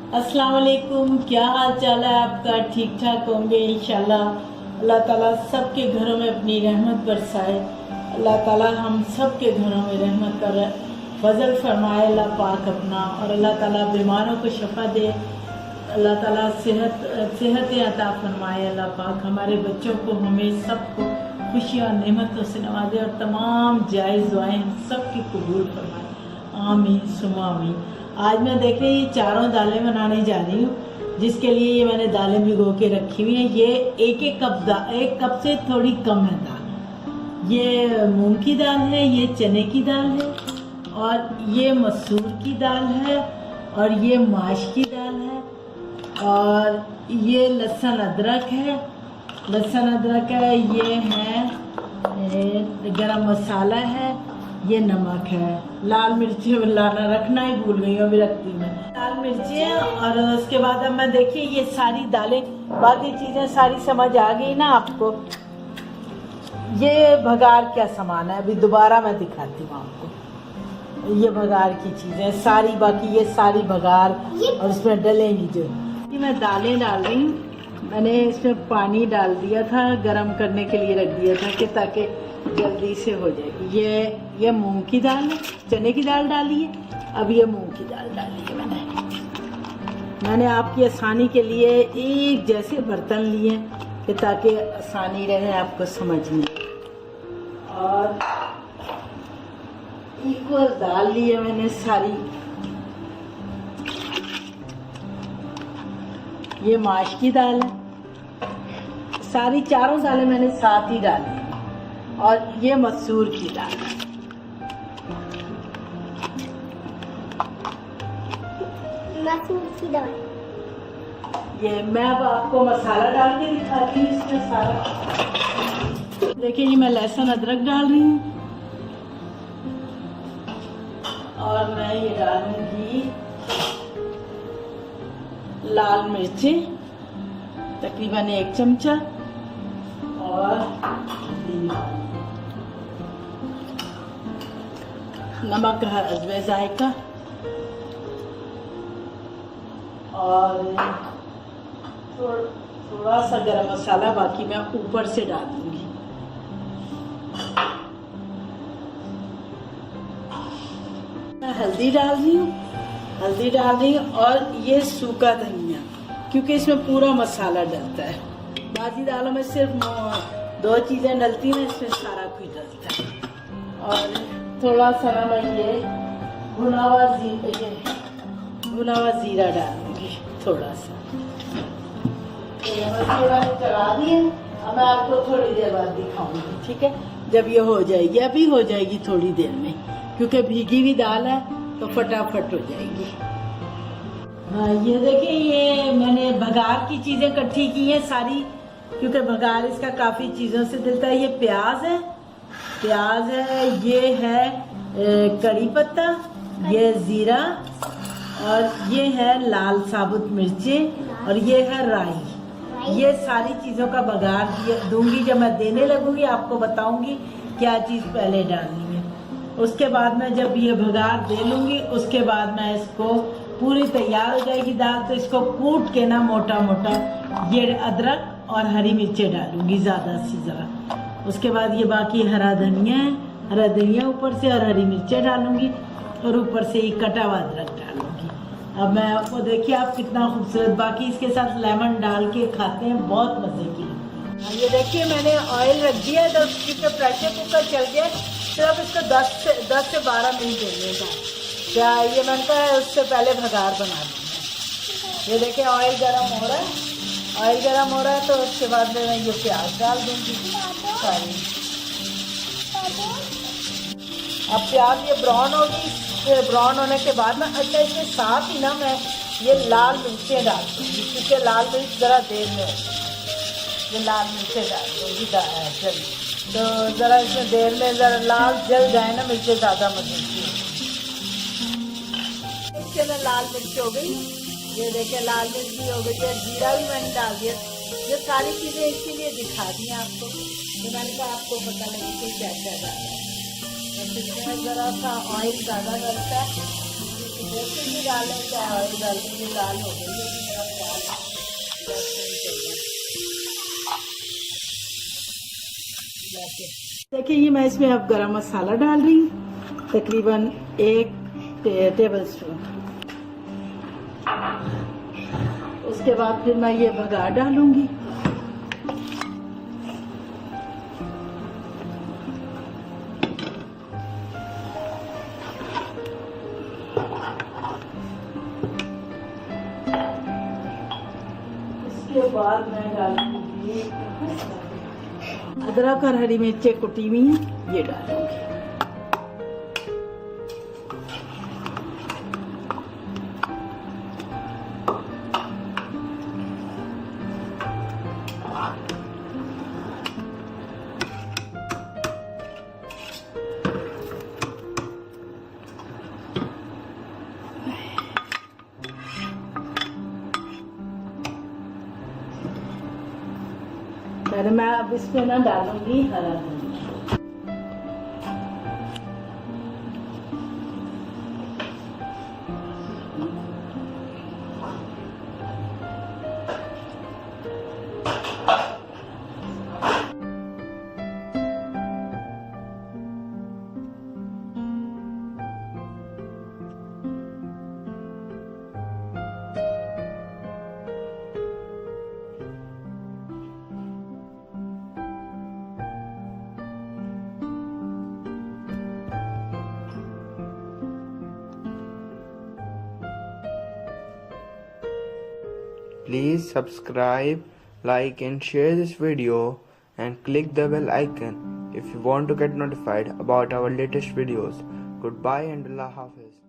अस्सलाम वालेकुम। क्या हाल चाल है आपका? ठीक ठाक होंगे इंशाल्लाह। अल्लाह ताला सबके घरों में अपनी रहमत बरसाए। अल्लाह ताला हम सबके घरों में रहमत कर फजल फरमाए अल्लाह पाक अपना। और अल्लाह ताला बीमारों को शफा दे। अल्लाह ताला सेहत अता फरमाए अल्लाह पाक। हमारे बच्चों को, हमें सबको खुशियाँ और नेमतों से नवाजे और तमाम जायज़ दुआएं सबकी कबूल फरमाए। आमीन सुमा आमीन। आज मैं देख रही ये चारों दालें बनाने जा रही हूँ, जिसके लिए ये मैंने दालें भिगो के रखी हुई हैं। ये एक कप से थोड़ी कम है दाल। ये मूंग की दाल है, ये चने की दाल है, और ये मसूर की दाल है, और ये माश की दाल है, और ये लहसुन अदरक है। ये है गरम मसाला है, ये नमक है, लाल मिर्ची लाना रखना ही भूल गई हूँ, अभी रखती मैं लाल मिर्ची। और उसके बाद अब मैं देखिए ये सारी दालें, बाकी चीज़ें सारी समझ आ गई ना आपको। ये भगार क्या सामान है, अभी दोबारा मैं दिखाती हूँ आपको। ये भगार की चीज़ें सारी, बाकी ये सारी भगार और इसमें डलेंगी। जो मैं दालें डाल रही हूँ, मैंने इसमें पानी डाल दिया था, गरम करने के लिए रख दिया था कि ताकि जल्दी से हो जाएगी। ये मूंग की दाल है, चने की दाल डाली है, अब ये मूंग की दाल डाली है मैंने आपकी आसानी के लिए एक जैसे बर्तन लिए कि ताकि आसानी रहे आपको समझने। और इक्वल दाल ली है मैंने सारी। ये माश की दाल है, सारी चारों दालें मैंने साथ ही डाली। और ये मसूर की दाल है। ये मैं अब आपको मसाला डाल के दिखाती हूँ इसमें सारा। देखिए ये मैं लहसुन अदरक डाल रही हूँ, और मैं ये डालूंगी लाल मिर्ची तकरीबन 1 चमचा, और नमक है हस्बे जायका, और थोड़ा सा गरम मसाला, बाकी मैं ऊपर से डाल दूंगी। मैं हल्दी डाल रही हूँ, और ये सूखा धनिया, क्योंकि इसमें पूरा मसाला डलता है। बाकी दालों में सिर्फ 2 चीजें डलती हैं, इसमें सारा कुछ डलता है। और थोड़ा सा मैं ये भुना हुआ जीरा डालूंगी थोड़ा सा। थोड़ा चला दिए, अब मैं आपको थोड़ी देर बाद दिखाऊंगी, ठीक है? जब ये हो जाएगी, अभी हो जाएगी थोड़ी देर में, क्योंकि भीगी हुई दाल है तो फटाफट हो जाएगी। हाँ ये देखिए, ये मैंने भगार की चीजें इकट्ठी की हैं सारी, क्योंकि भगार इसका काफी चीजों से डलता है। ये प्याज है, ये है कड़ी पत्ता, ये जीरा, और ये है लाल साबुत मिर्ची, और ये है राई। ये सारी चीजों का भगार दूंगी। जब मैं देने लगूंगी आपको बताऊंगी क्या चीज पहले डालनी है। उसके बाद मैं जब ये भगार दे लूंगी, उसके बाद मैं इसको पूरी तैयार हो जाएगी दाल, तो इसको कूट के ना मोटा मोटा ये अदरक और हरी मिर्चें डालूंगी ज़्यादा से ज़्यादा। उसके बाद ये बाकी हरा धनिया ऊपर से, और हरी मिर्चें डालूंगी, और ऊपर से ये कटा हुआ अदरक डालूंगी। अब मैं आपको देखिए आप कितना खूबसूरत, बाकी इसके साथ लेमन डाल के खाते हैं, बहुत मज़े की। ये देखिए मैंने ऑयल रख दिया, तो क्योंकि प्रेशर कुकर चल गया, सिर्फ इसको 10 से 12 मिनट देने का। क्या ये मैंने कहा उससे पहले भगार बना दूँगा। ये देखिए ऑयल गर्म हो रहा है, तो उसके बाद में मैं ये प्याज डाल दूँगी सारी। अब प्याज ये ब्राउन होगी, ब्राउन होने के बाद ना, अच्छा इसके साथ ही ना मैं ये लाल मिर्चें डाल दूँगी, क्योंकि लाल मिर्च ज़रा देर में होगी। ये लाल मिर्चें डाल दूँगी जल्दी, तो ज़रा इसमें देर में ज़रा लाल जल जाए ना मिर्चें, ज़्यादा मज़े की। इसके अंदर लाल मिर्च हो गई, ये देखे लाल मिर्च भी हो गई है, जीरा भी मैंने डाल दिया। ये सारी चीज़ें इसीलिए दिखा दी आपको, तो मैंने कहा आपको पता लगे कि क्या क्या डालना है। इसमें ज़रा सा ऑयल ज़्यादा डलता है, जैसे भी डालें क्या ऑयल डालें, ये लाल हो गई है, मेरा प्याज 10 मिनट हो गया। देखिए ये मैं इसमें अब गरम मसाला डाल रही हूँ, तकरीबन 1 टेबल स्पून। उसके बाद फिर मैं ये बघार डालूंगी। इसके बाद मैं डालूंगी अदरक और हरी मिर्चें कुटी हुई हैं, ये डालूंगी। पहले मैं अब इसमें ना डालूंगी हरा धनिया। Please subscribe, like and share this video and click the bell icon if you want to get notified about our latest videos. Goodbye and Allah Hafiz.